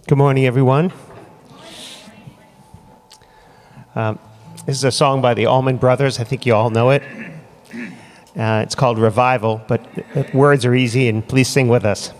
Good morning, everyone. This is a song by the Allman Brothers. I think you all know it. It's called Revival, but the words are easy, and please sing with us.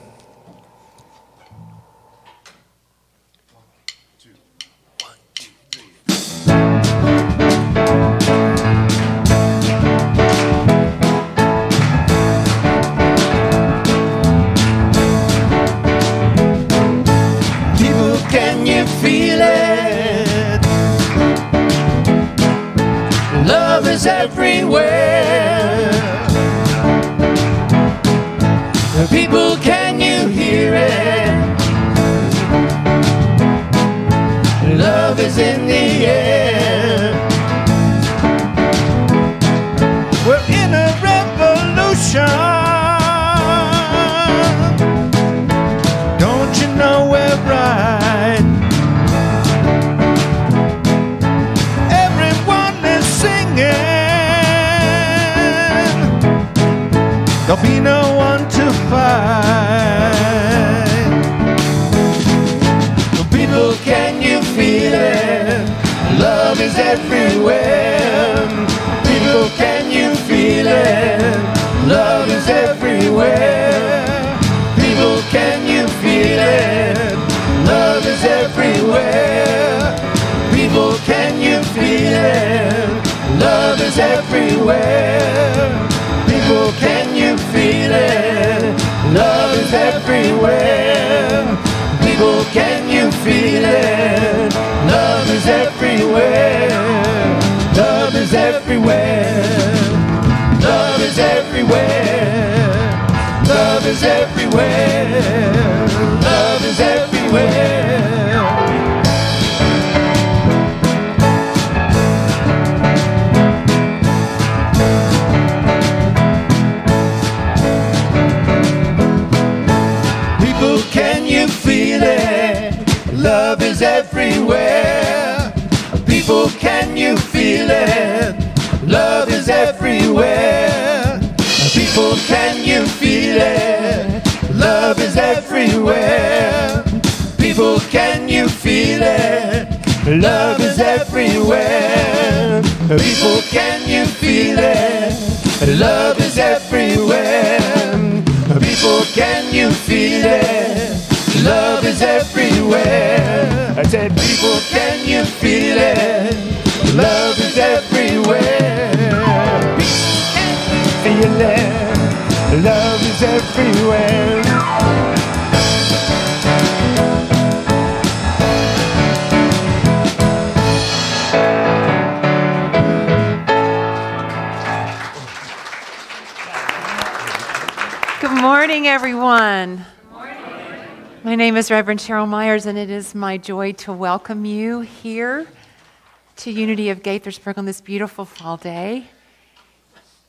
People, can you hear it? Love is in the air. We're in a revolution. Don't you know we're right? Everyone is singing. There'll be no one to fight. People, can you feel it? Love is everywhere. People, can you feel it? Love is everywhere. People, can you feel it? Love is everywhere. People, can you feel it? Love is everywhere. People, can you feel it? Love is everywhere. People, can you feel it? Love is everywhere. Love is everywhere. Love is everywhere. Love is everywhere. Love is everywhere. Can you feel it? Love is everywhere. People, can you feel it? Love is everywhere. People, can you feel it? Love is everywhere. People, can you feel it? Love is everywhere. People, can you feel it? Love is everywhere. People, can you feel it? Love is everywhere. I said, people, can you feel it? Love is everywhere. People, can you feel it? Love is everywhere. Good morning, everyone. My name is Reverend Cheryl Myers, and it is my joy to welcome you here to Unity of Gaithersburg on this beautiful fall day.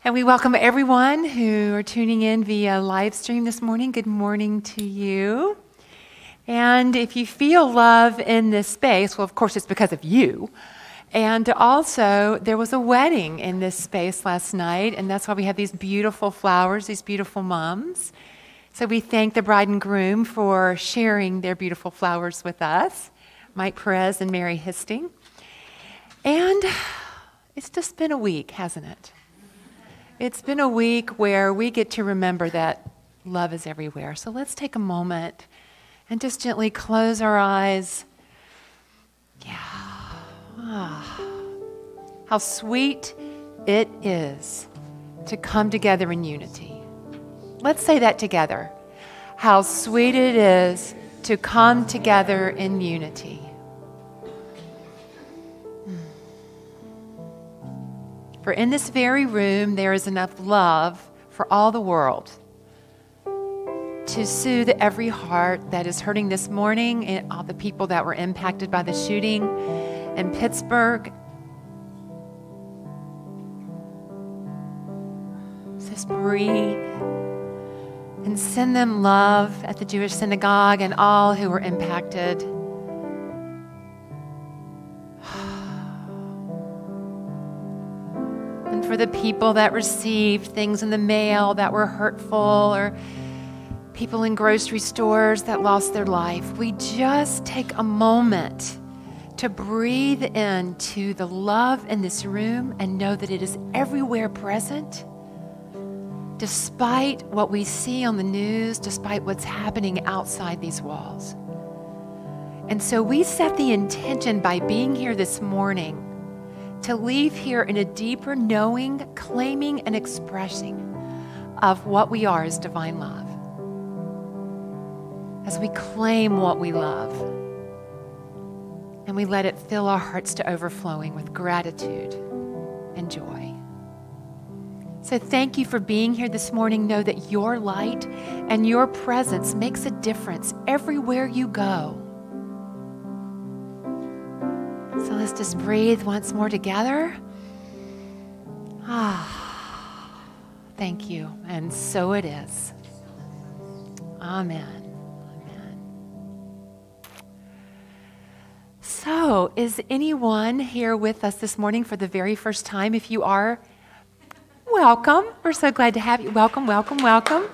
And we welcome everyone who are tuning in via live stream this morning. Good morning to you. And if you feel love in this space, well, of course, it's because of you. And also, there was a wedding in this space last night, and that's why we have these beautiful flowers, these beautiful mums. So we thank the bride and groom for sharing their beautiful flowers with us, Mike Perez and Mary Histing. And it's just been a week, hasn't it? It's been a week where we get to remember that love is everywhere. So let's take a moment and just gently close our eyes. Yeah. How sweet it is to come together in unity. Let's say that together. How sweet it is to come together in unity. For in this very room, there is enough love for all the world to soothe every heart that is hurting this morning, and all the people that were impacted by the shooting in Pittsburgh. Just breathe and send them love at the Jewish synagogue and all who were impacted. And for the people that received things in the mail that were hurtful, or people in grocery stores that lost their life, we just take a moment to breathe into the love in this room and know that it is everywhere present, despite what we see on the news, despite what's happening outside these walls. And so we set the intention by being here this morning to leave here in a deeper knowing, claiming, and expressing of what we are as divine love. As we claim what we love, and we let it fill our hearts to overflowing with gratitude and joy. So thank you for being here this morning. Know that your light and your presence makes a difference everywhere you go. So let's just breathe once more together. Thank you. And so it is. Amen. So, is anyone here with us this morning for the very first time? If you are, welcome. We're so glad to have you. Welcome, welcome, welcome.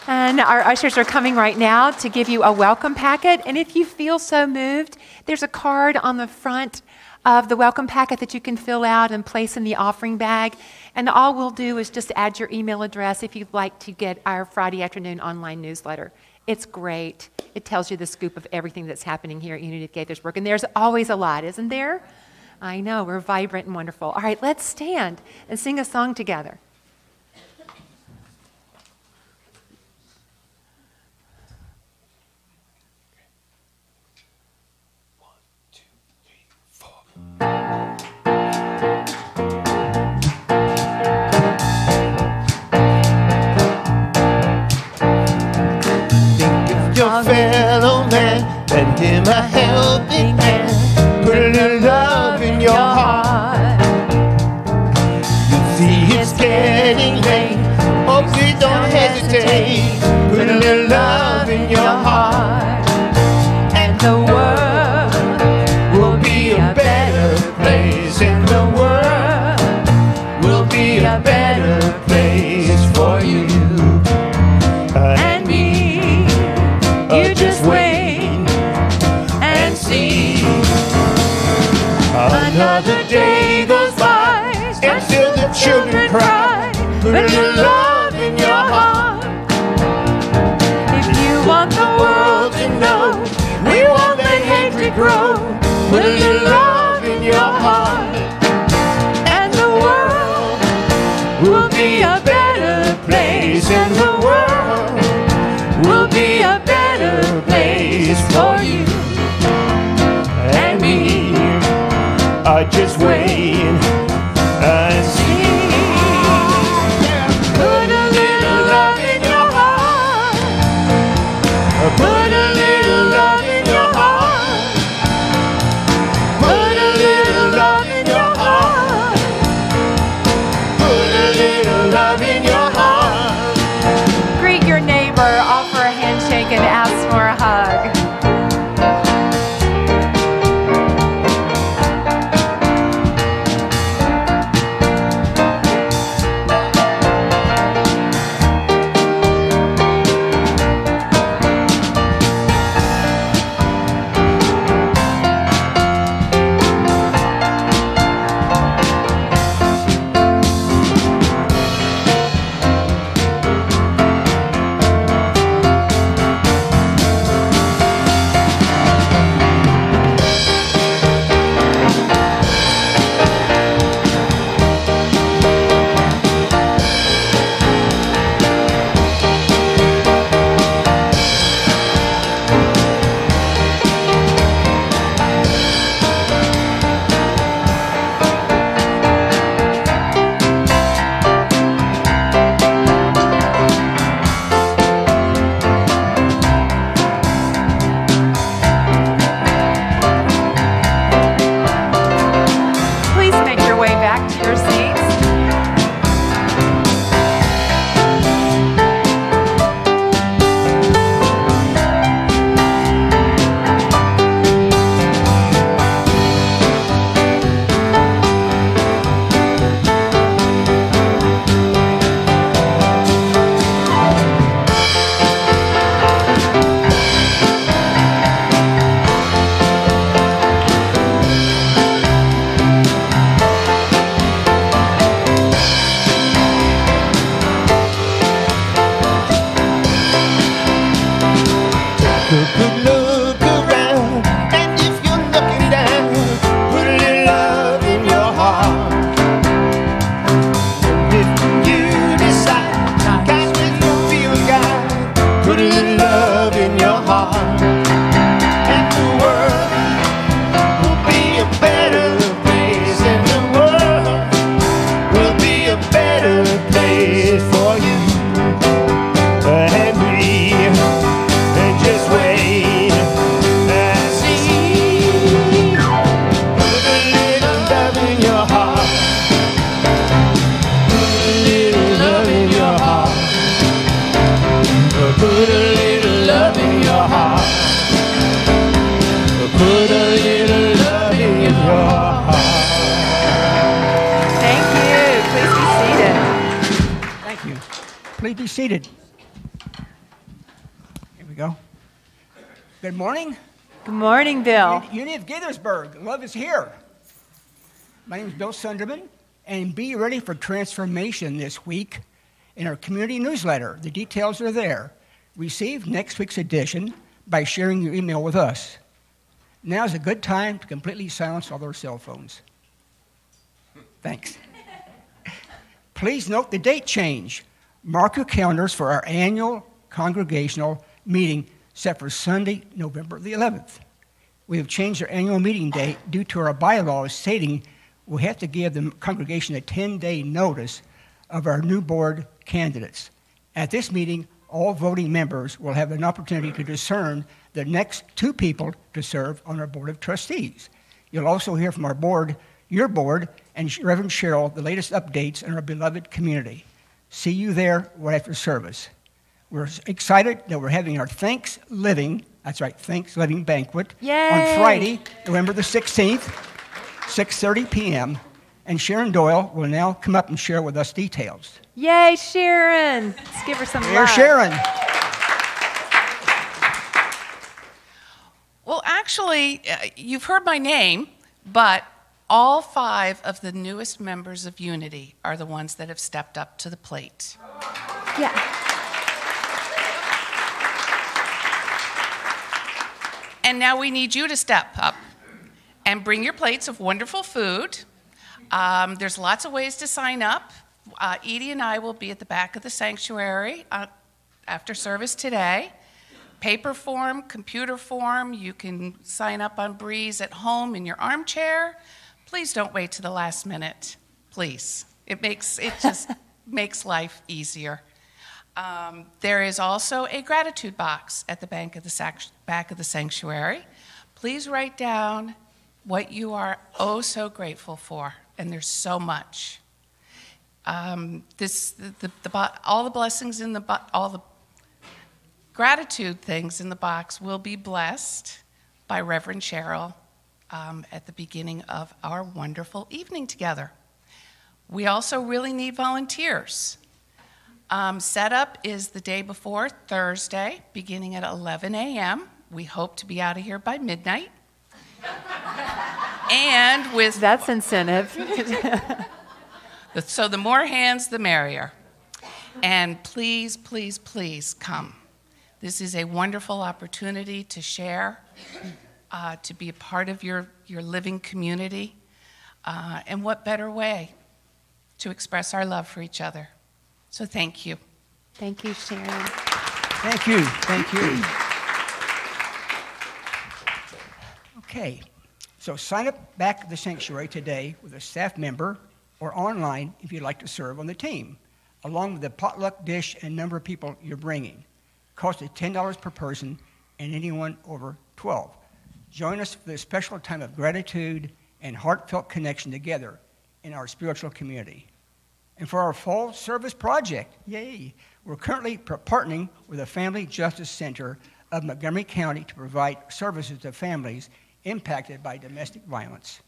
And our ushers are coming right now to give you a welcome packet. And if you feel so moved, there's a card on the front of the welcome packet that you can fill out and place in the offering bag. And all we'll do is just add your email address if you'd like to get our Friday afternoon online newsletter. It's great. It tells you the scoop of everything that's happening here at Unity of Gaithersburg. And there's always a lot, isn't there? I know, we're vibrant and wonderful. All right, let's stand and sing a song together. Fellow man, lend him a helping hand. Put a little love in your heart. You see it's getting late, oh please don't hesitate. Put a little love in your heart, and the world will be a better place. And the world will be a better place for you and me. You just wait and see. Another day goes by, and still the children cry. Put a little love in your heart. If you want the world to know, we won't let hatred grow. Put a little love in your heart, and the world will be a better place. And the world will be a better place for you and me. Just wait and see. Put a little love in your heart. Put a little love in your heart. Put a little love in your heart. Put a little Please be seated. Here we go. Good morning. Good morning, Bill. Unity of Gaithersburg. Love is here. My name is Bill Sunderman, and be ready for transformation this week in our community newsletter. The details are there. Receive next week's edition by sharing your email with us. Now is a good time to completely silence all their cell phones. Thanks. Please note the date change. Mark your calendars for our annual congregational meeting set for Sunday, November the 11th. We have changed our annual meeting date due to our bylaws stating we have to give the congregation a 10-day notice of our new board candidates. At this meeting, all voting members will have an opportunity to discern the next 2 people to serve on our Board of Trustees. You'll also hear from our board, your board, and Reverend Cheryl the latest updates in our beloved community. See you there right after service. We're excited that we're having our Thanksgiving banquet on Friday, November the 16th. 6:30 p.m., and Sharon Doyle will now come up and share with us details. Yay, Sharon! Let's give her some love. Sharon. Well, actually, you've heard my name, but all 5 of the newest members of Unity are the ones that have stepped up to the plate. Yeah. And now we need you to step up and bring your plates of wonderful food. There's lots of ways to sign up. Edie and I will be at the back of the sanctuary after service today. Paper form, computer form, you can sign up on Breeze at home in your armchair. Please don't wait to the last minute, please. It just makes life easier. There is also a gratitude box at the back of the sanctuary. Please write down what you are oh so grateful for, and there's so much. All the blessings in all the gratitude things in the box will be blessed by Reverend Cheryl at the beginning of our wonderful evening together. We also really need volunteers. Setup is the day before Thursday, beginning at 11 a.m. We hope to be out of here by midnight. And with that's incentive. So the more hands, the merrier. And please, please, please come. This is a wonderful opportunity to share, to be a part of your living community. And what better way to express our love for each other. So thank you. Thank you, Sharon. Thank you. Thank you. Okay, so sign up back at the sanctuary today with a staff member or online if you'd like to serve on the team, along with the potluck dish and number of people you're bringing. Cost is $10 per person and anyone over 12. Join us for this special time of gratitude and heartfelt connection together in our spiritual community. And for our fall service project, yay, we're currently partnering with the Family Justice Center of Montgomery County to provide services to families impacted by domestic violence.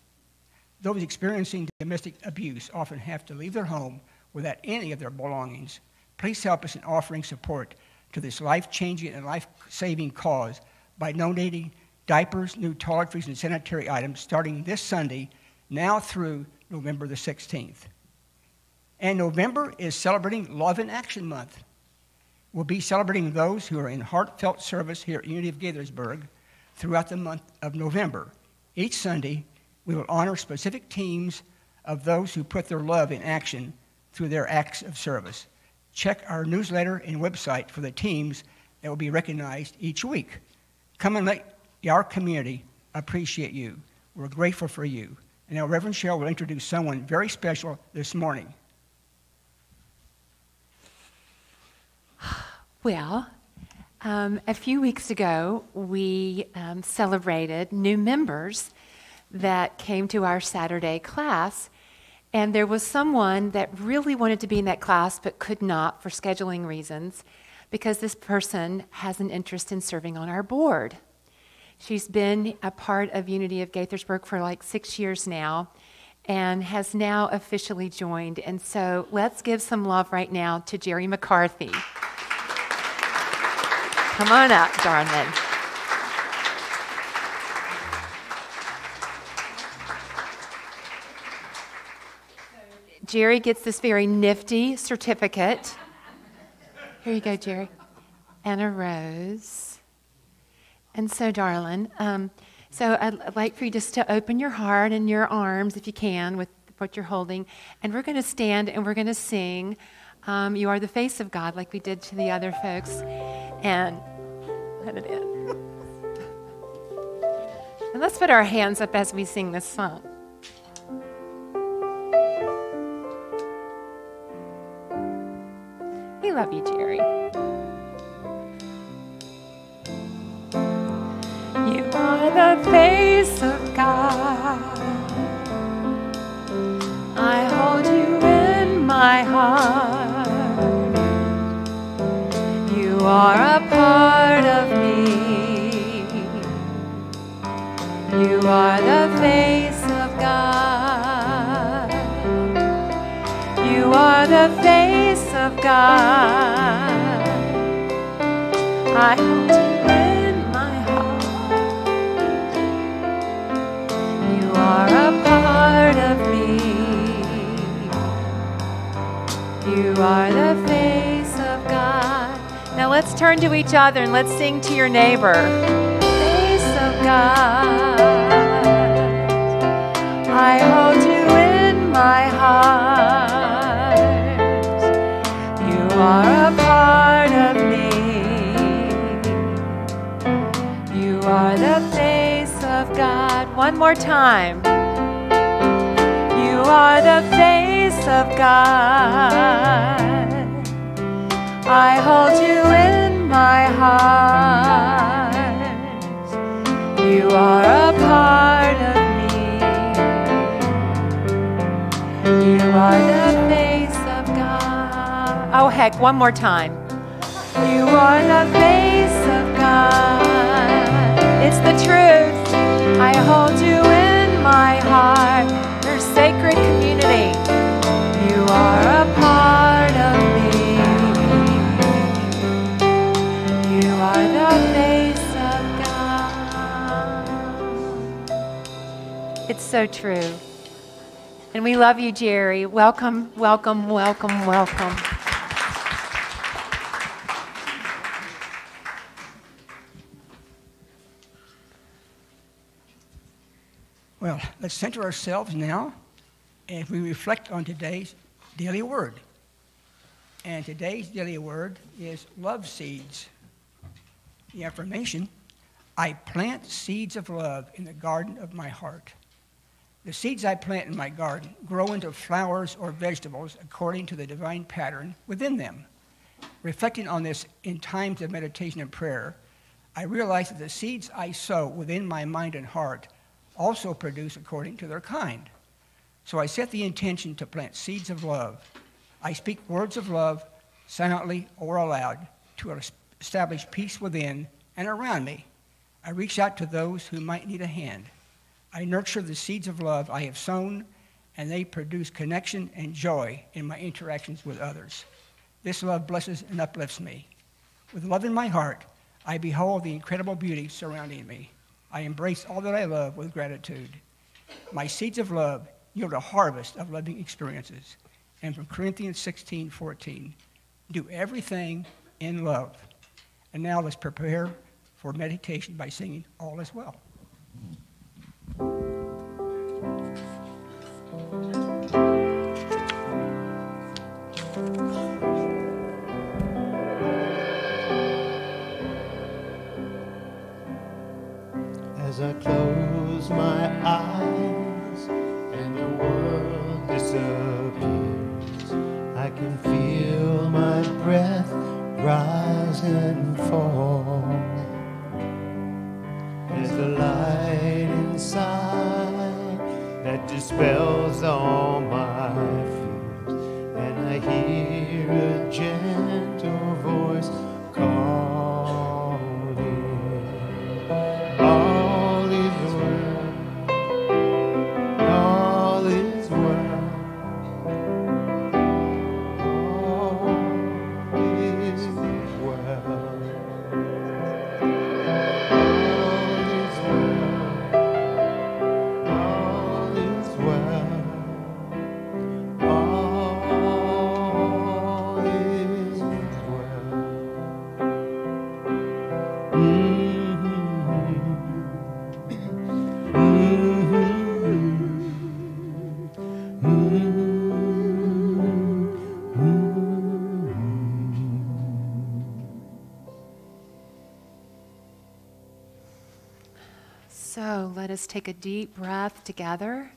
Those experiencing domestic abuse often have to leave their home without any of their belongings. Please help us in offering support to this life-changing and life-saving cause by donating diapers, new toiletries, and sanitary items starting this Sunday, now through November the 16th. And November is celebrating Love in Action Month. We'll be celebrating those who are in heartfelt service here at Unity of Gaithersburg throughout the month of November. Each Sunday, we will honor specific teams of those who put their love in action through their acts of service. Check our newsletter and website for the teams that will be recognized each week. Come and let our community appreciate you. We're grateful for you. And now Reverend Cheryl will introduce someone very special this morning. Well, a few weeks ago, we celebrated new members that came to our Saturday class, and there was someone that really wanted to be in that class but could not for scheduling reasons because this person has an interest in serving on our board. She's been a part of Unity of Gaithersburg for like 6 years now, and has now officially joined. And so let's give some love right now to Jerry McCarthy. Come on up, darling. Jerry gets this very nifty certificate. Here you go, Jerry. And a rose. And so, darling, so I'd like for you just to open your heart and your arms, if you can, with what you're holding. And we're going to stand and we're going to sing, You Are the Face of God, like we did to the other folks. And let it in. And let's put our hands up as we sing this song. We love you, Jerry. You are the face of God. I hold you in my heart. You are a part of me. You are the face of God. You are the face of God. I hold you in my heart. You are a part of me. You are the face of God. Now let's turn to each other and let's sing to your neighbor. Face of God. I hold you in my heart. You are a part of me. You are the face of God. One more time. You are the face of God. I hold you in my heart. You are a part of me. You are the face of God. Oh, heck, one more time. You are the face of God. It's the truth. I hold you in my heart. Your sacred community. You are a part of me. You are the face of God. It's so true. And we love you, Jerry. Welcome, welcome, welcome, welcome. Well, let's center ourselves now as we reflect on today's daily word. And today's daily word is love seeds. The affirmation, I plant seeds of love in the garden of my heart. The seeds I plant in my garden grow into flowers or vegetables according to the divine pattern within them. Reflecting on this in times of meditation and prayer, I realize that the seeds I sow within my mind and heart also produce according to their kind. So I set the intention to plant seeds of love. I speak words of love silently or aloud to establish peace within and around me. I reach out to those who might need a hand. I nurture the seeds of love I have sown, and they produce connection and joy in my interactions with others. This love blesses and uplifts me. With love in my heart, I behold the incredible beauty surrounding me. I embrace all that I love with gratitude. My seeds of love yield a harvest of loving experiences. And from Corinthians 16:14, do everything in love. And now let's prepare for meditation by singing All Is Well. As I close my eyes and the world disappears, I can feel my breath rise and fall. There's a light inside that dispels all my fears, and I hear a gentle voice calling. All is well, all is just take a deep breath together.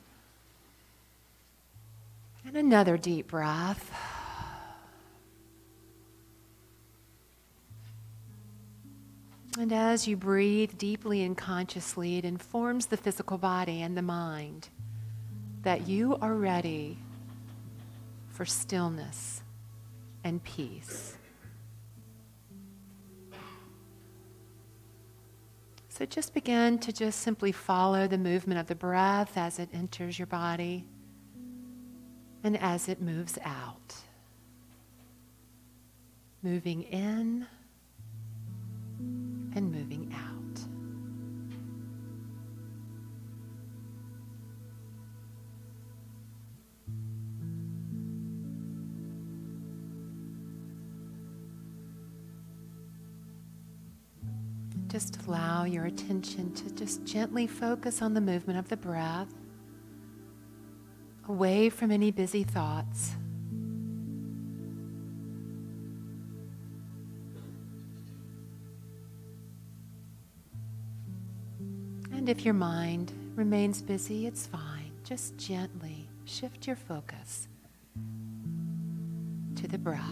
And another deep breath. And as you breathe deeply and consciously, it informs the physical body and the mind that you are ready for stillness and peace. So just begin to just simply follow the movement of the breath as it enters your body and as it moves out. Moving in and moving out. Just allow your attention to just gently focus on the movement of the breath, away from any busy thoughts. And if your mind remains busy, it's fine. Just gently shift your focus to the breath.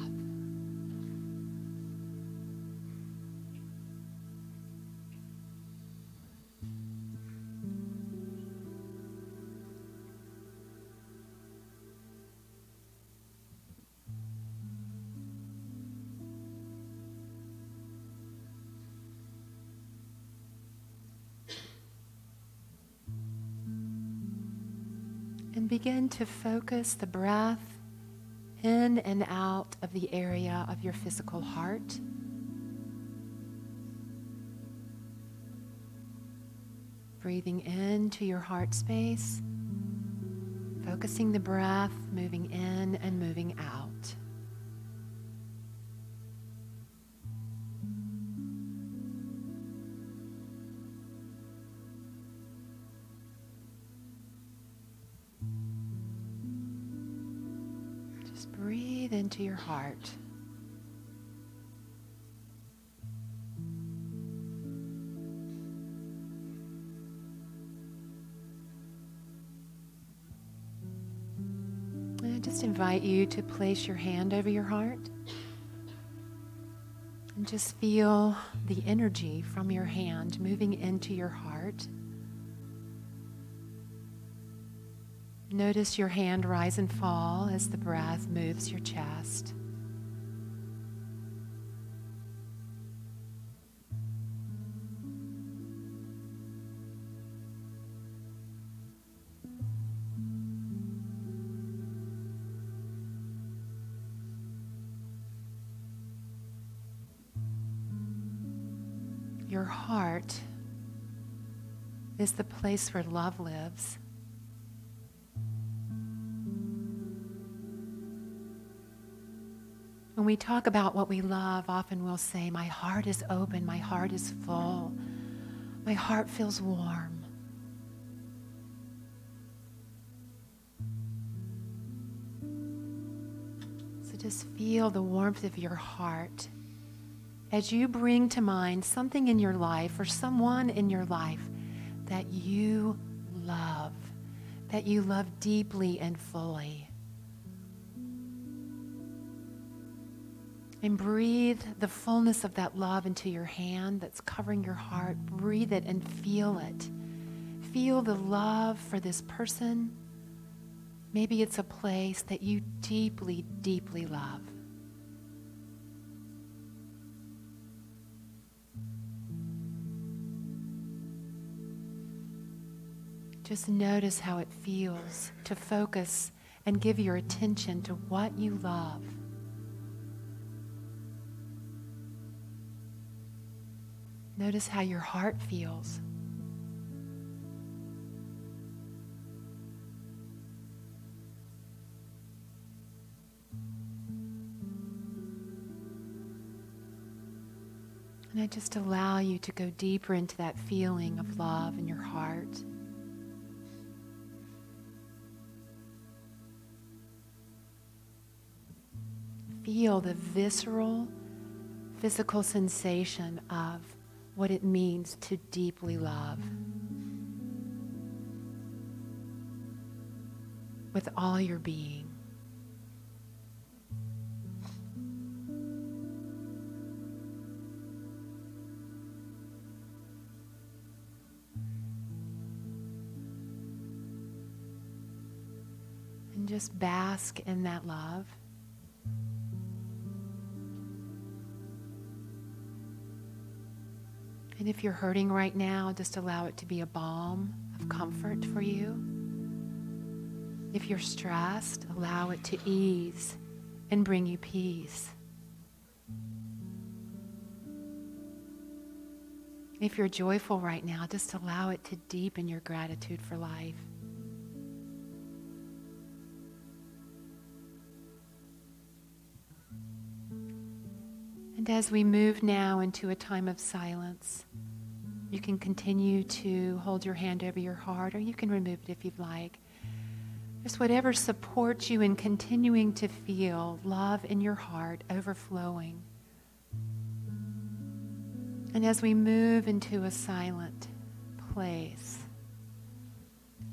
And begin to focus the breath in and out of the area of your physical heart. Breathing into your heart space, focusing the breath, moving in and moving out. Breathe into your heart. And I just invite you to place your hand over your heart and just feel the energy from your hand moving into your heart. Notice your hand rise and fall as the breath moves your chest. Your heart is the place where love lives. When we talk about what we love, often we'll say, my heart is open, my heart is full, my heart feels warm. So just feel the warmth of your heart as you bring to mind something in your life or someone in your life that you love deeply and fully. And breathe the fullness of that love into your hand that's covering your heart. Breathe it and feel it. Feel the love for this person. Maybe it's a place that you deeply, deeply love. Just notice how it feels to focus and give your attention to what you love. Notice how your heart feels. And I just allow you to go deeper into that feeling of love in your heart. Feel the visceral, physical sensation of what it means to deeply love. with all your being. And just bask in that love. And if you're hurting right now, just allow it to be a balm of comfort for you. If you're stressed, allow it to ease and bring you peace. If you're joyful right now, just allow it to deepen your gratitude for life. And as we move now into a time of silence, you can continue to hold your hand over your heart, or you can remove it if you'd like. Just whatever supports you in continuing to feel love in your heart overflowing. And as we move into a silent place,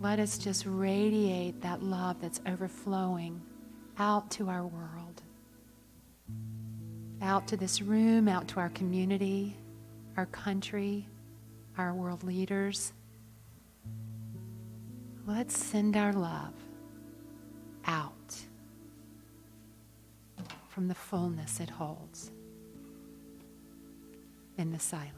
let us just radiate that love that's overflowing out to our world, out to this room, out to our community, our country, our world leaders. Let's send our love out from the fullness it holds in the silence.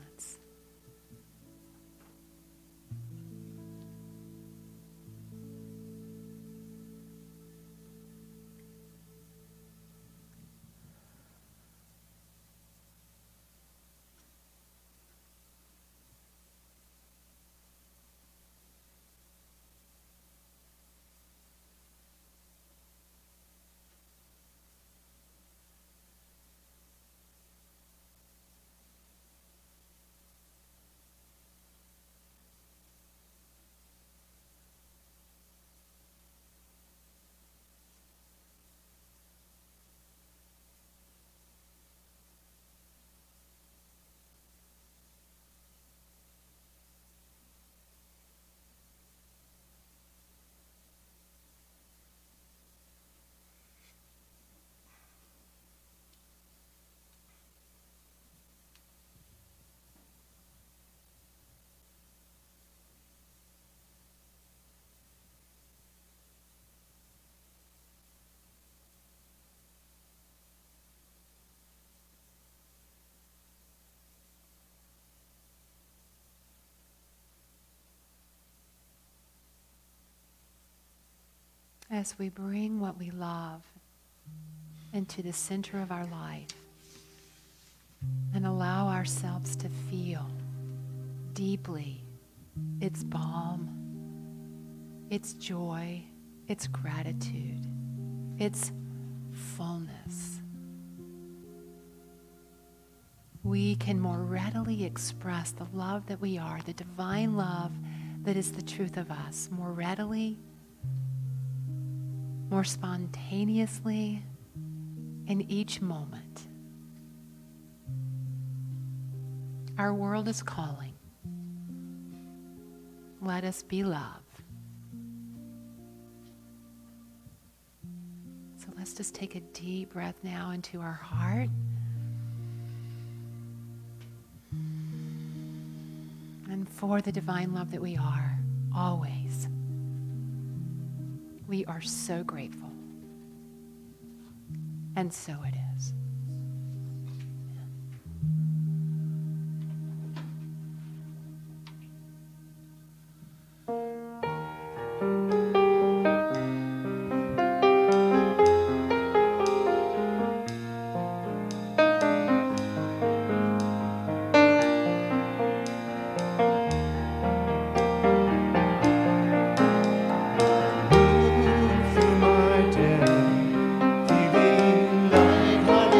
As we bring what we love into the center of our life and allow ourselves to feel deeply its balm, its joy, its gratitude, its fullness, we can more readily express the love that we are, the divine love that is the truth of us, more readily, more spontaneously in each moment. Our world is calling. Let us be love. So let's just take a deep breath now into our heart. And for the divine love that we are, always, we are so grateful. And so it is. Through my day, feeling lighthearted.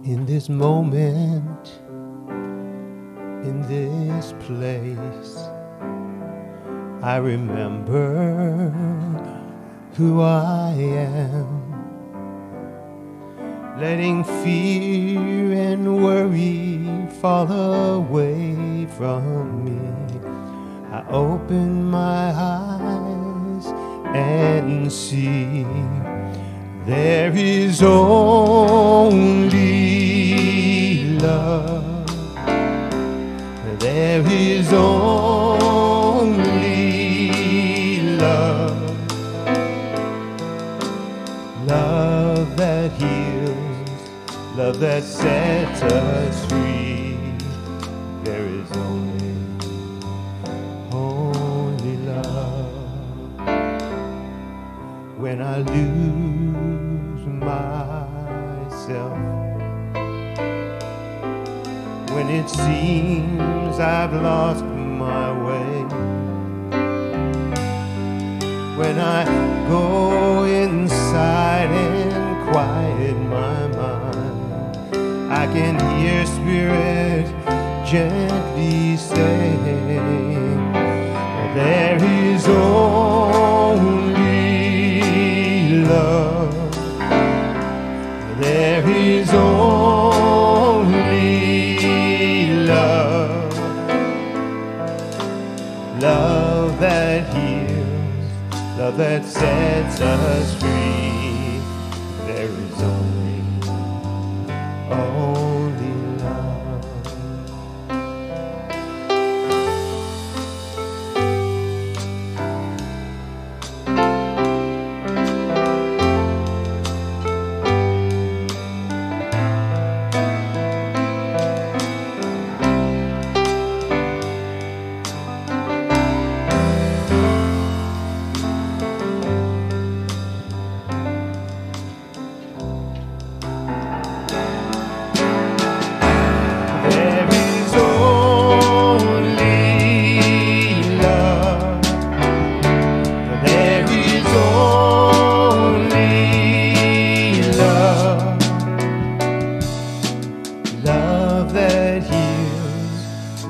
In this moment, in this place, I remember who I am, letting fear and worry fall away from me. I open my eyes and see there is only love. There is only love. Love that heals, love that sets us free. There is only love. When I lose myself, when it seems I've lost my way, when I go inside and quiet my mind, I can hear Spirit gently saying, there is only love. There is only love. Love that heals, love that sets us free. There is only love.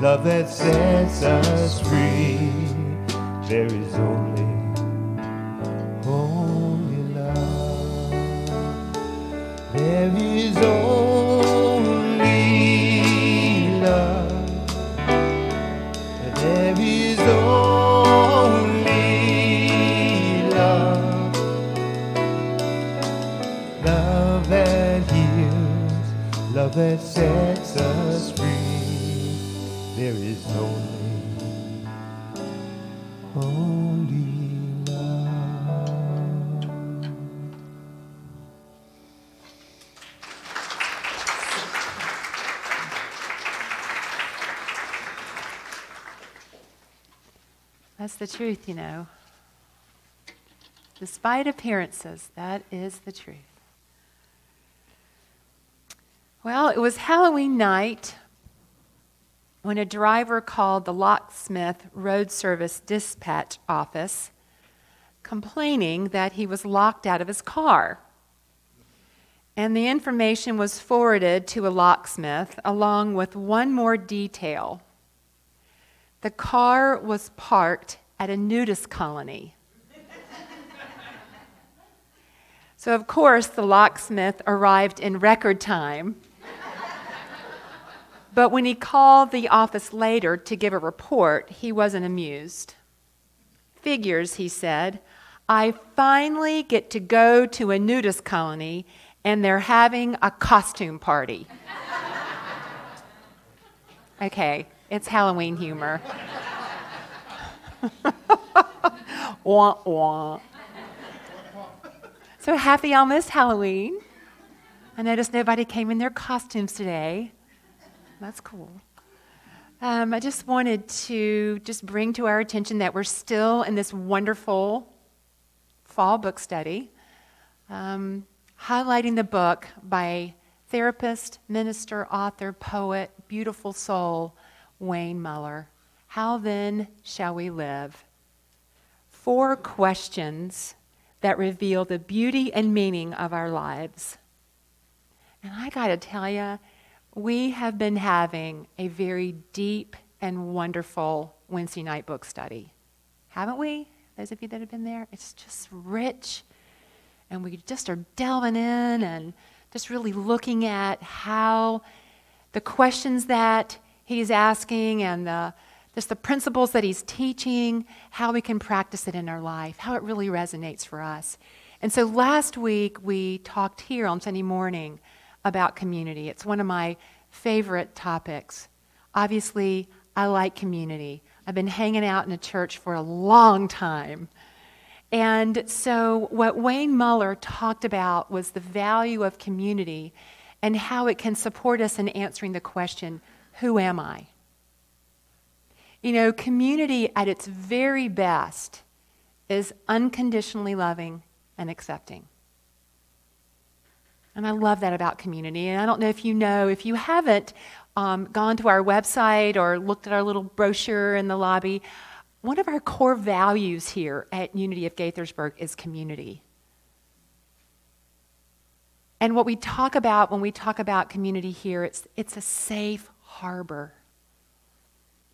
Love that sets us free. There is only love. There is only love. There is only love. Love that heals, love that sets us free. There is only love. That's the truth, you know. Despite appearances, that is the truth. Well, it was Halloween night when a driver called the locksmith road service dispatch office complaining that he was locked out of his car. And the information was forwarded to a locksmith along with one more detail. The car was parked at a nudist colony. So, of course, the locksmith arrived in record time. But when he called the office later to give a report, he wasn't amused. Figures, he said. I finally get to go to a nudist colony and they're having a costume party. Okay, it's Halloween humor. Wah, wah. So happy almost Halloween. I noticed nobody came in their costumes today. That's cool. I just wanted to bring to our attention that we're still in this wonderful fall book study. highlighting the book by therapist, minister, author, poet, beautiful soul, Wayne Muller. How then shall we live? 4 questions that reveal the beauty and meaning of our lives. And I got to tell you, we have been having a very deep and wonderful Wednesday night book study. Haven't we? Those of you that have been there? It's just rich. And we just are delving in and just really looking at how the questions that he's asking and just the principles that he's teaching, how we can practice it in our life, how it really resonates for us. And so last week we talked here on Sunday morning about community. It's one of my favorite topics. Obviously, I like community. I've been hanging out in a church for a long time. And so what Wayne Muller talked about was the value of community and how it can support us in answering the question, who am I? You know, community at its very best is unconditionally loving and accepting. And I love that about community. And I don't know if you haven't gone to our website or looked at our little brochure in the lobby, one of our core values here at Unity of Gaithersburg is community. And what we talk about when we talk about community here, it's a safe harbor.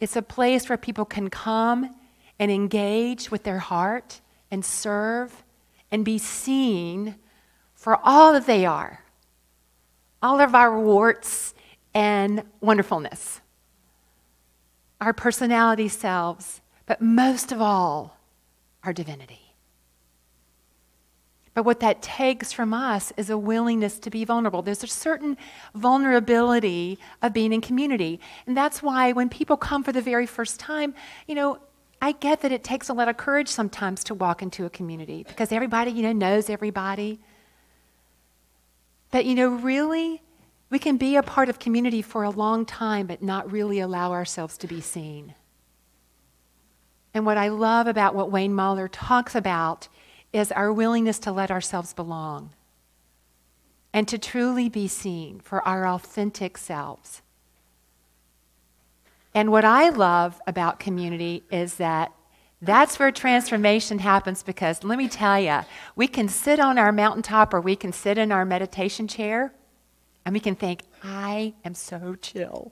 It's a place where people can come and engage with their heart and serve and be seen for all that they are, all of our warts and wonderfulness, our personality selves, but most of all, our divinity. But what that takes from us is a willingness to be vulnerable. There's a certain vulnerability of being in community. And that's why when people come for the very first time, you know, I get that it takes a lot of courage sometimes to walk into a community because everybody, you know, knows everybody. But, you know, really, we can be a part of community for a long time but not really allow ourselves to be seen. And what I love about what Wayne Muller talks about is our willingness to let ourselves belong and to truly be seen for our authentic selves. And what I love about community is that that's where transformation happens because, let me tell you, we can sit on our mountaintop or we can sit in our meditation chair and we can think, I am so chill.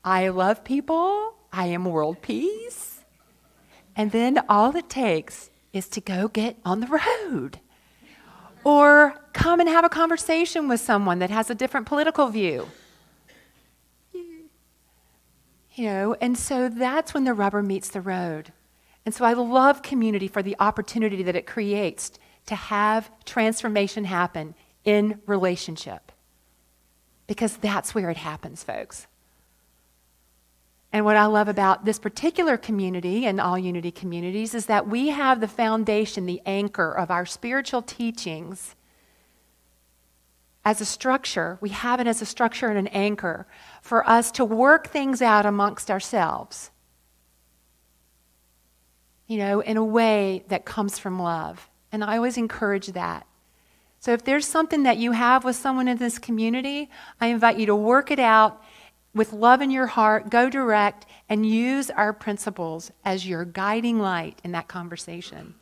I love people. I am world peace. And then all it takes is to go get on the road or come and have a conversation with someone that has a different political view. You know, and so that's when the rubber meets the road. And so I love community for the opportunity that it creates to have transformation happen in relationship. Because that's where it happens, folks. And what I love about this particular community and all Unity communities is that we have the foundation, the anchor of our spiritual teachings as a structure. We have it as a structure and an anchor for us to work things out amongst ourselves, you know, in a way that comes from love. And I always encourage that. So if there's something that you have with someone in this community, I invite you to work it out with love in your heart, go direct, and use our principles as your guiding light in that conversation.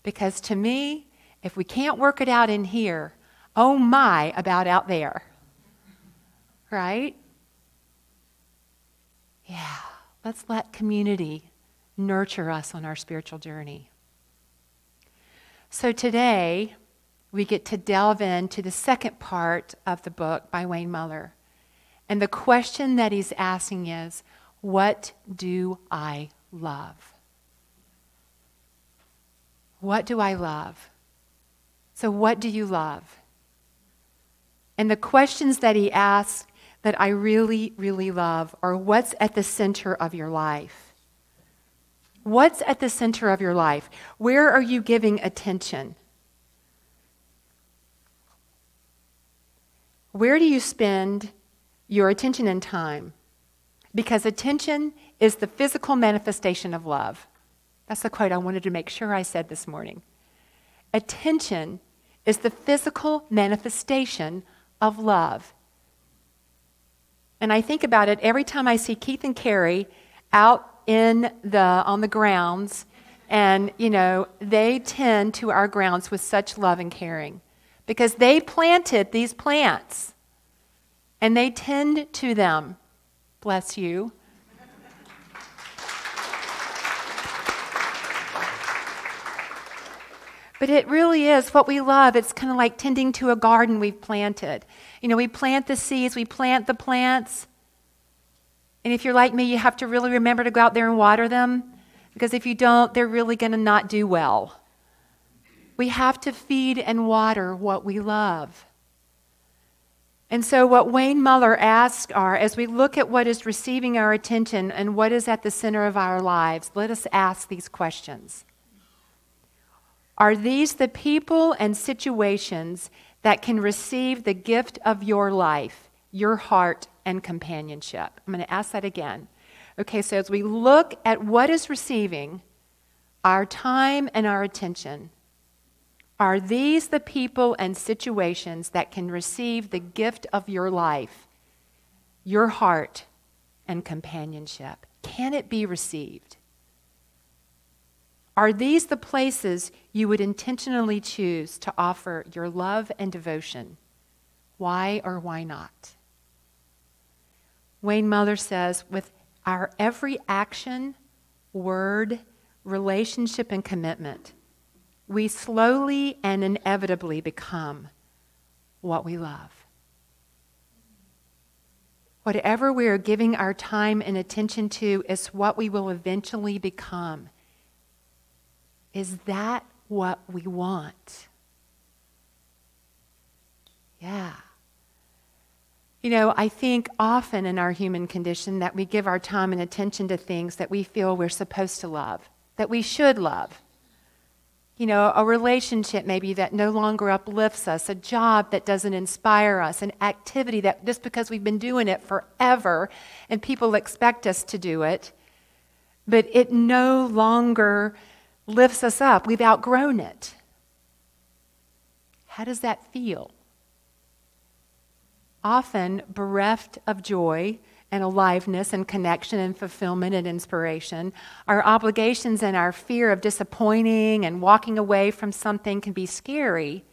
Because to me, if we can't work it out in here, oh my, about out there. Right? Yeah, let's let community nurture us on our spiritual journey. So today, we get to delve into the second part of the book by Wayne Muller. And the question that he's asking is, what do I love? What do I love? So what do you love? And the questions that he asks that I really, really love are what's at the center of your life? What's at the center of your life? Where are you giving attention? Where do you spend your attention and time? Because attention is the physical manifestation of love. That's the quote I wanted to make sure I said this morning. Attention is the physical manifestation of love. And I think about it every time I see Keith and Carrie out on the grounds, and, they tend to our grounds with such love and caring because they planted these plants and they tend to them. Bless you. But it really is what we love. It's kind of like tending to a garden we've planted. We plant the seeds, we plant the plants. And if you're like me, you have to really remember to go out there and water them, because if you don't, they're really going to not do well. We have to feed and water what we love. And so what Wayne Muller asks are, as we look at what is receiving our attention and what is at the center of our lives, let us ask these questions. Are these the people and situations that can receive the gift of your life, your heart, and companionship? I'm going to ask that again. Okay, so as we look at what is receiving our time and our attention, are these the people and situations that can receive the gift of your life, your heart, and companionship? Can it be received? Are these the places you would intentionally choose to offer your love and devotion? Why or why not? Wayne Muller says, with our every action, word, relationship, and commitment, we slowly and inevitably become what we love. Whatever we are giving our time and attention to is what we will eventually become. Is that what we want? Yeah. I think often in our human condition that we give our time and attention to things that we feel we're supposed to love, that we should love. A relationship maybe that no longer uplifts us, a job that doesn't inspire us, an activity that just because we've been doing it forever and people expect us to do it, but it no longer lifts us up. We've outgrown it. How does that feel? Often bereft of joy and aliveness and connection and fulfillment and inspiration, our obligations and our fear of disappointing and walking away from something can be scary.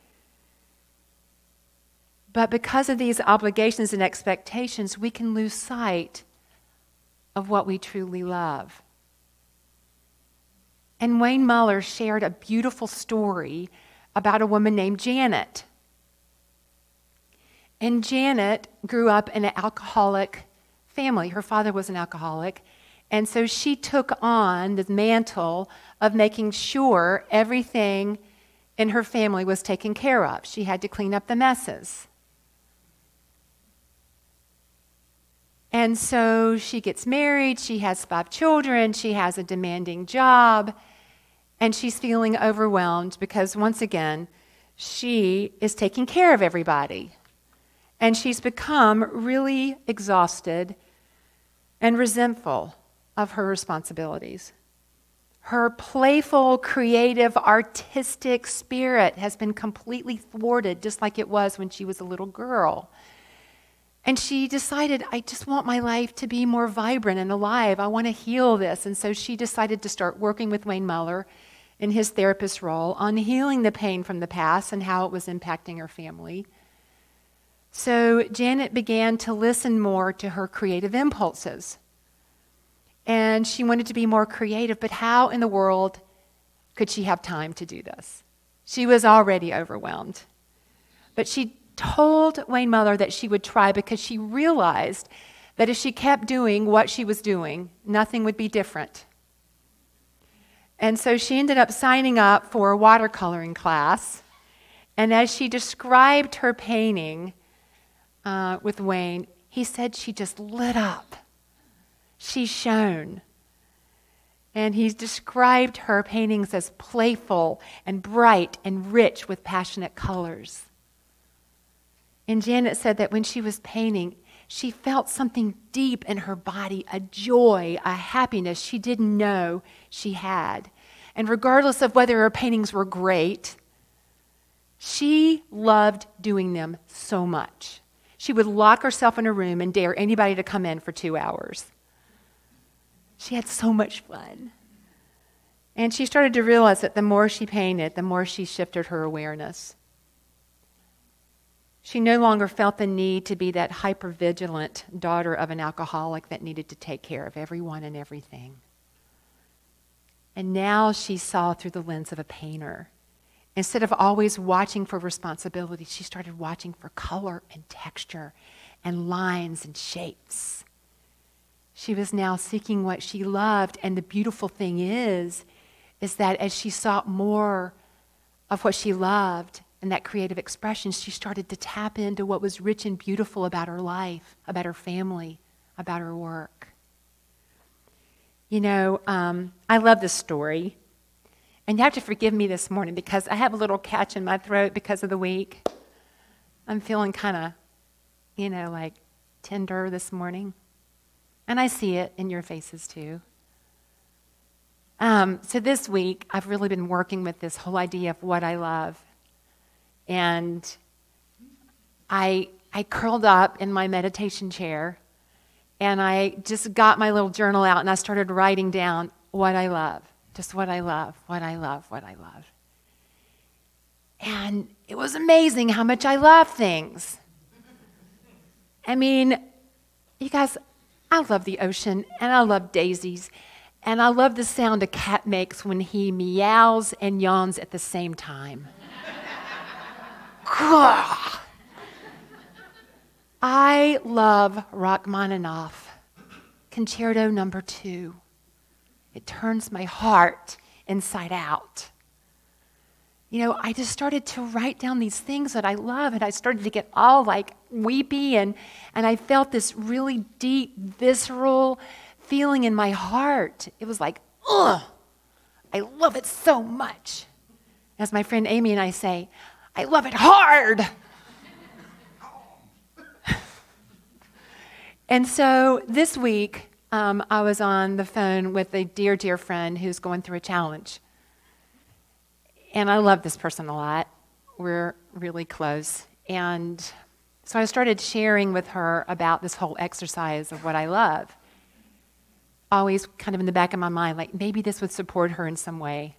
But because of these obligations and expectations, we can lose sight of what we truly love. And Wayne Muller shared a beautiful story about a woman named Janet. And Janet grew up in an alcoholic family. Her father was an alcoholic. And so she took on the mantle of making sure everything in her family was taken care of. She had to clean up the messes. And so she gets married, she has 5 children, she has a demanding job, and she's feeling overwhelmed because, once again, she is taking care of everybody. And she's become really exhausted and resentful of her responsibilities. Her playful, creative, artistic spirit has been completely thwarted, just like it was when she was a little girl. And she decided, I just want my life to be more vibrant and alive. I want to heal this. And so she decided to start working with Wayne Muller in his therapist role on healing the pain from the past and how it was impacting her family. So Janet began to listen more to her creative impulses. And she wanted to be more creative, but how in the world could she have time to do this? She was already overwhelmed. But she told Wayne Muller that she would try because she realized that if she kept doing what she was doing, nothing would be different. And so she ended up signing up for a watercoloring class. And as she described her painting with Wayne, he said she just lit up. She shone. And he described her paintings as playful and bright and rich with passionate colors. And Janet said that when she was painting, she felt something deep in her body, a joy, a happiness she didn't know she had. And regardless of whether her paintings were great, She loved doing them so much. She would lock herself in a room and dare anybody to come in for 2 hours. She had so much fun. And she started to realize that the more she painted, the more she shifted her awareness. She no longer felt the need to be that hypervigilant daughter of an alcoholic that needed to take care of everyone and everything. And now she saw through the lens of a painter. Instead of always watching for responsibility, she started watching for color and texture and lines and shapes. She was now seeking what she loved, and the beautiful thing is that as she sought more of what she loved and that creative expression, she started to tap into what was rich and beautiful about her life, about her family, about her work. You know, I love this story. And you have to forgive me this morning because I have a little catch in my throat because of the week. I'm feeling kind of, like tender this morning. And I see it in your faces too. So this week, I've really been working with this whole idea of what I love. And I curled up in my meditation chair, and I just got my little journal out, and I started writing down what I love. Just what I love, what I love, what I love. And it was amazing how much I love things. I mean, you guys, I love the ocean, and I love daisies, and I love the sound a cat makes when he meows and yawns at the same time. I love Rachmaninoff, Concerto No. 2. It turns my heart inside out. I just started to write down these things that I love, and I started to get all like weepy, and I felt this really deep, visceral feeling in my heart. It was like, ugh, I love it so much. As my friend Amy and I say, I love it hard. And so this week, I was on the phone with a dear, dear friend who's going through a challenge. And I love this person a lot. We're really close. And so I started sharing with her about this whole exercise of what I love. Always kind of in the back of my mind, like maybe this would support her in some way.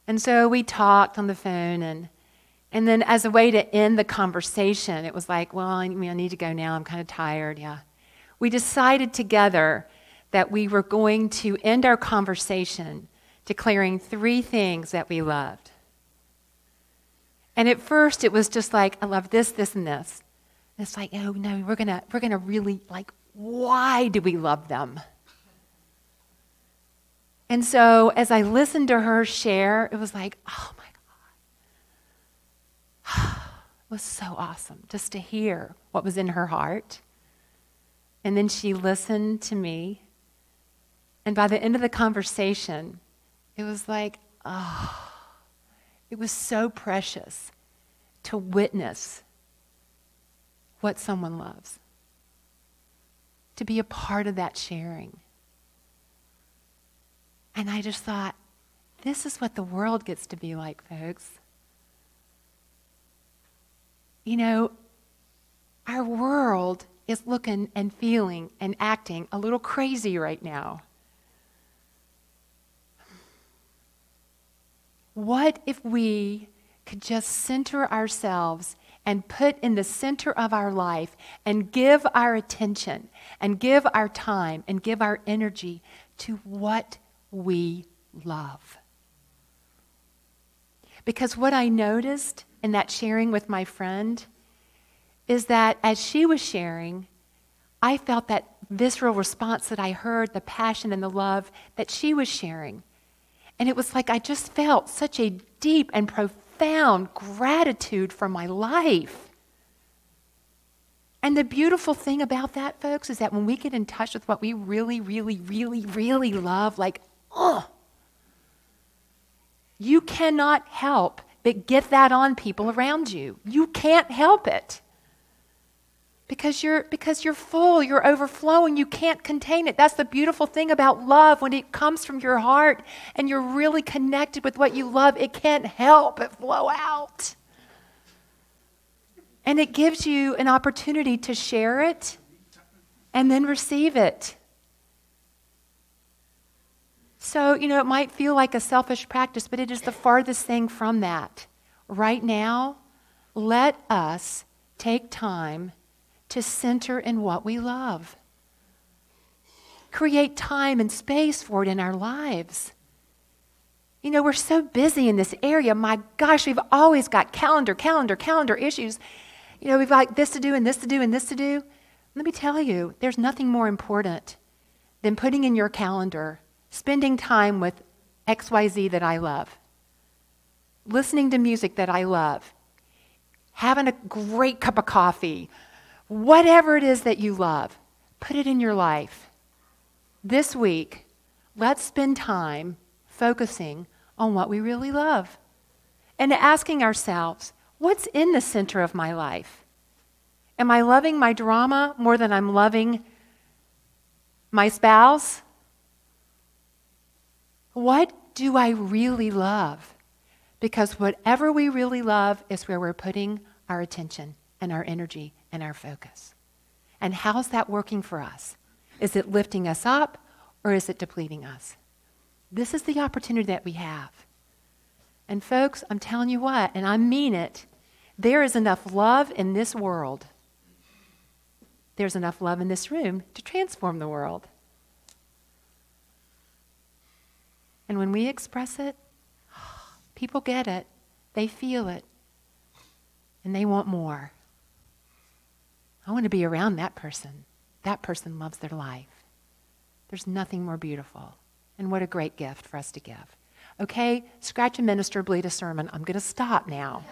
And so we talked on the phone, and then as a way to end the conversation, it was like, well, I need to go now. I'm kind of tired, yeah. We decided together that we were going to end our conversation declaring 3 things that we loved. And at first it was just like, I love this, this, and this. And it's like, oh no, we're gonna really, like, why do we love them? And so as I listened to her share, it was like, oh my God. It was so awesome just to hear what was in her heart. And then she listened to me. And by the end of the conversation, it was like, oh, it was so precious to witness what someone loves, to be a part of that sharing. And I just thought, this is what the world gets to be like, folks. Our world is looking and feeling and acting a little crazy right now. What if we could just center ourselves and put in the center of our life and give our attention and give our time and give our energy to what we love? Because what I noticed in that sharing with my friend is that as she was sharing, I felt that visceral response that I heard, the passion and the love that she was sharing. And it was like I just felt such a deep and profound gratitude for my life. And the beautiful thing about that, folks, is that when we get in touch with what we really, really, really, really love, like, you cannot help but get that on people around you. You can't help it. because you're full, you're overflowing, you can't contain it. That's the beautiful thing about love. When it comes from your heart and you're really connected with what you love, it can't help but flow out. And it gives you an opportunity to share it and then receive it. So, it might feel like a selfish practice, but it is the farthest thing from that. Right now, let us take time to center in what we love. Create time and space for it in our lives. We're so busy in this area. My gosh, we've always got calendar issues. We've got this to do and this to do and this to do. Let me tell you, there's nothing more important than putting in your calendar, spending time with XYZ that I love, listening to music that I love, having a great cup of coffee, whatever it is that you love, put it in your life. This week, let's spend time focusing on what we really love and asking ourselves, what's in the center of my life? Am I loving my drama more than I'm loving my spouse? What do I really love? Because whatever we really love is where we're putting our attention and our energy and our focus. And how's that working for us? Is it lifting us up or is it depleting us? This is the opportunity that we have. And folks, I'm telling you what, and I mean it, there is enough love in this world. There's enough love in this room to transform the world. And when we express it, people get it, they feel it, and they want more. I want to be around that person. That person loves their life. There's nothing more beautiful. And what a great gift for us to give. Okay, scratch a minister, bleed a sermon. I'm going to stop now.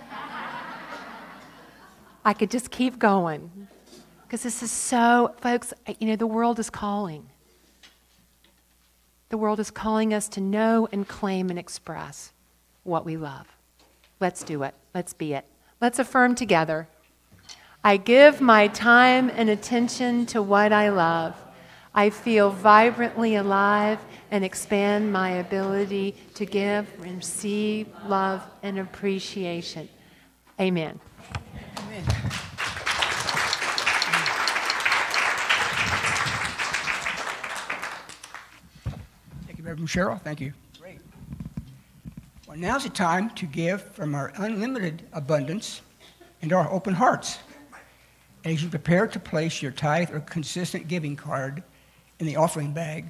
I could just keep going. Because this is so, folks, the world is calling. The world is calling us to know and claim and express what we love. Let's do it. Let's be it. Let's affirm together. I give my time and attention to what I love. I feel vibrantly alive and expand my ability to give and receive love and appreciation. Amen. Amen. Thank you, Reverend Cheryl. Thank you. Great. Well, now's the time to give from our unlimited abundance and our open hearts. As you prepare to place your tithe or consistent giving card in the offering bag,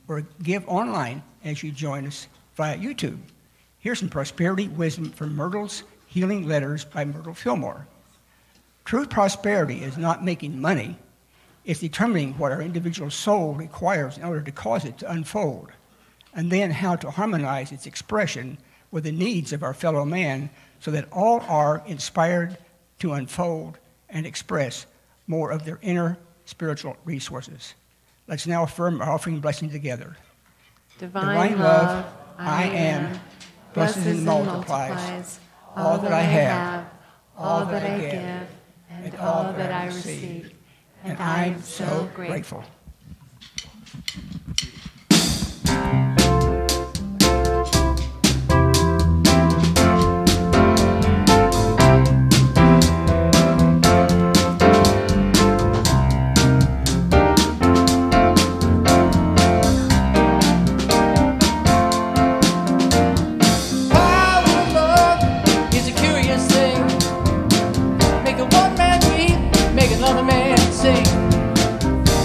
or give online as you join us via YouTube. Here's some prosperity wisdom from Myrtle's Healing Letters by Myrtle Fillmore. True prosperity is not making money. It's determining what our individual soul requires in order to cause it to unfold, and then how to harmonize its expression with the needs of our fellow man so that all are inspired to unfold and express more of their inner spiritual resources. Let's now affirm our offering blessing together. Divine love, I am, blesses and multiplies all that I have, all that I give, and all that I receive. And I'm so grateful.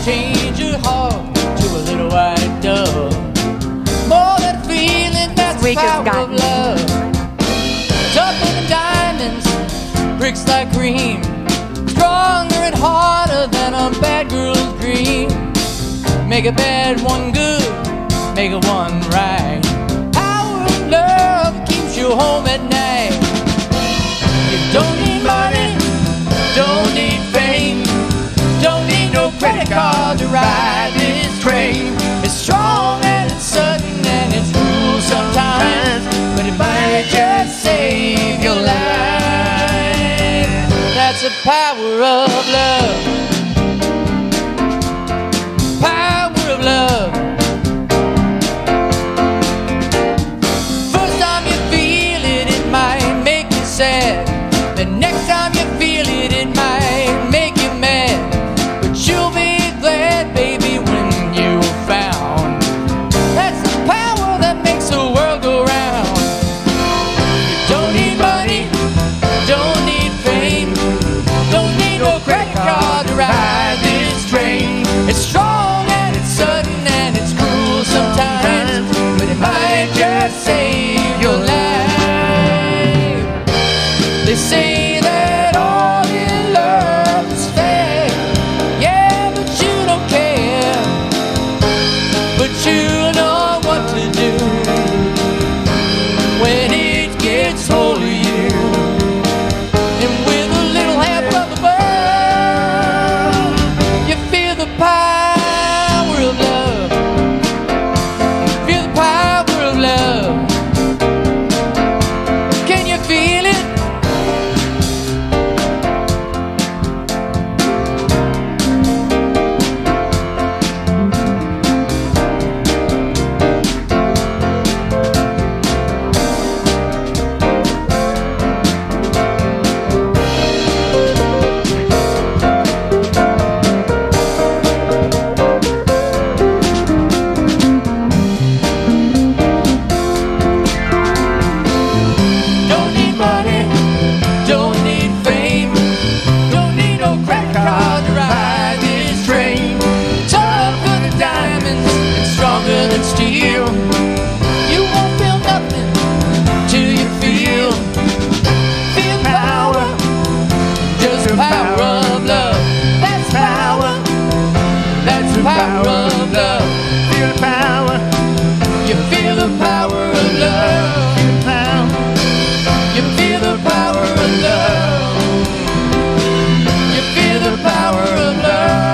Change your heart to a little white dove. More than a feeling, that's the power of love. Tougher than diamonds, bricks like cream. Stronger and harder than a bad girl's dream. Make a bad one good, make a one right. Power of love keeps you home at night. You don't need money, don't need fame, don't need no credit card to ride this train. It's strong and it's sudden and it's cruel sometimes, but it might just save your life. That's the power of love. say that all in love is fair. Yeah, but you don't care. But you know what to do when it gets hold of you. And with a little help of the world, you feel the power of love. Feel the power of love. Can you feel it? Don't need money, don't need fame, don't need no credit card to ride this train. Tougher than diamonds and stronger than steel. You won't feel nothing till you feel power, just the power of love. That's power, that's the power of love. Feel the power. You feel the power of love. You feel the power of love. You feel the power of love.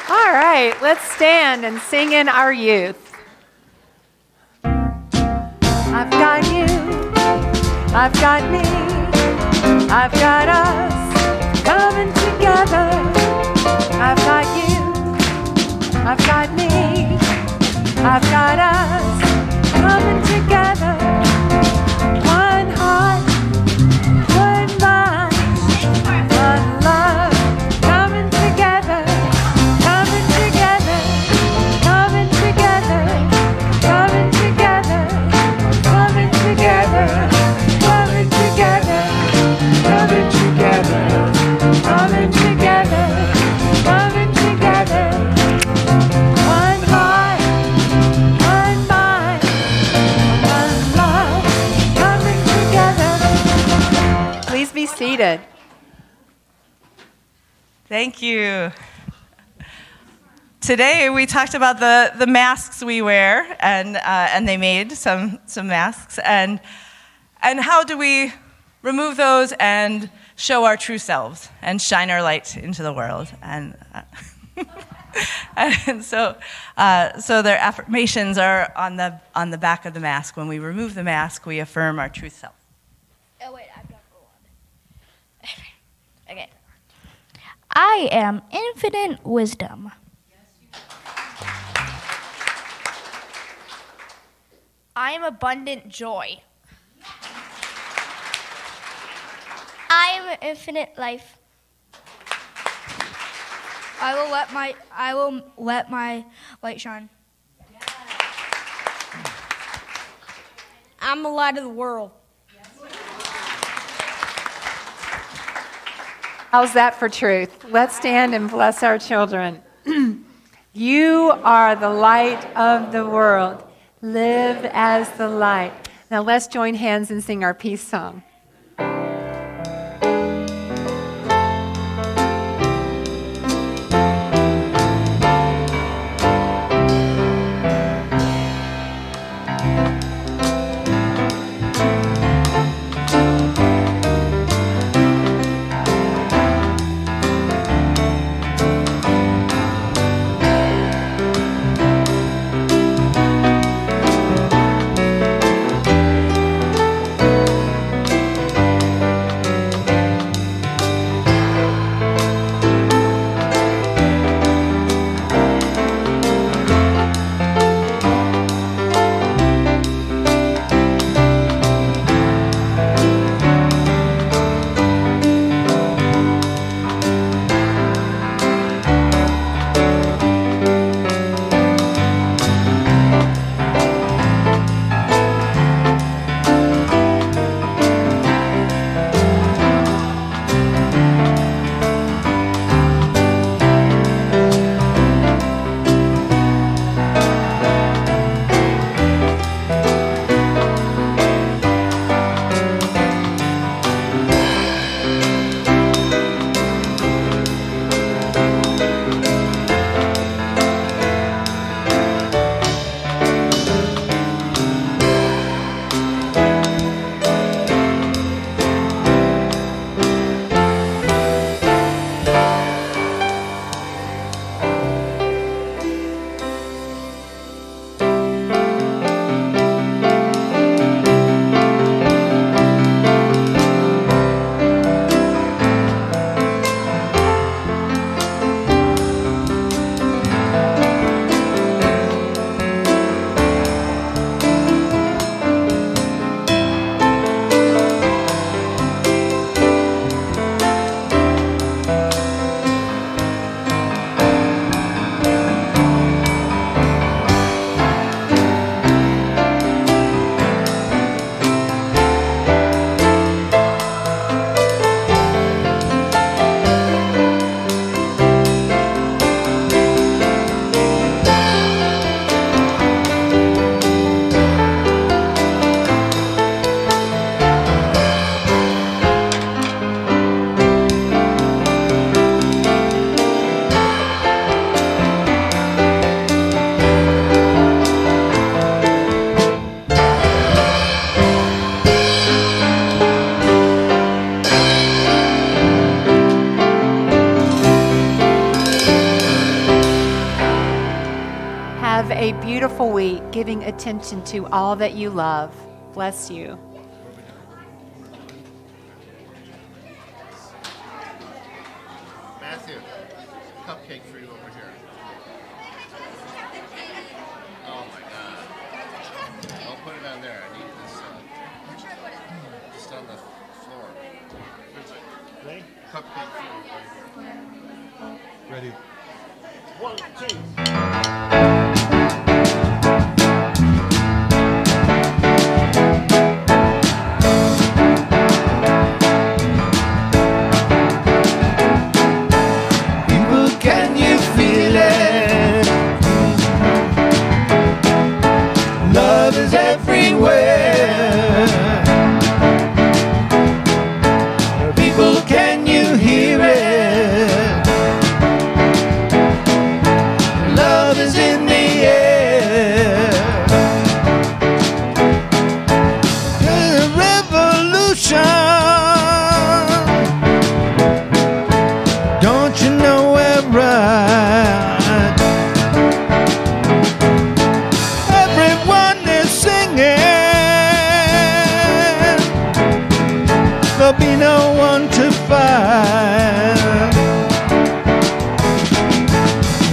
All right, let's stand and sing in our youth. I've got you, I've got me, I've got us coming together. I've got you, I've got me, I've got us coming together. One heart, one mind, one love, coming together, coming together, coming together, coming together, coming together, coming together, coming together, coming together, coming together. One heart, one mind, one love, coming together. Please be seated. Thank you. Today we talked about the masks we wear, and they made some masks, and how do we remove those and show our true selves and shine our light into the world, and and so their affirmations are on the back of the mask. When we remove the mask, we affirm our true self. Oh wait, I've got to go on. Okay. I am infinite wisdom. I am abundant joy. I am infinite life. I will let my light shine. I'm the light of the world. How's that for truth? Let's stand and bless our children. You are the light of the world. Live as the light. Now let's join hands and sing our peace song. have a beautiful week, giving attention to all that you love. Bless you. Matthew, cupcake for you over here. Oh my God. Don't put it on there. I need this just on the floor. Ready? Cupcake for you right here. Ready? 1, 2. There'll be no one to find.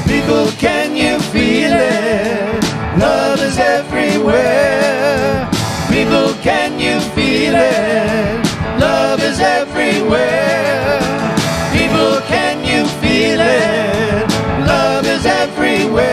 People, can you feel it? Love is everywhere. People, can you feel it? Love is everywhere. People, can you feel it? Love is everywhere.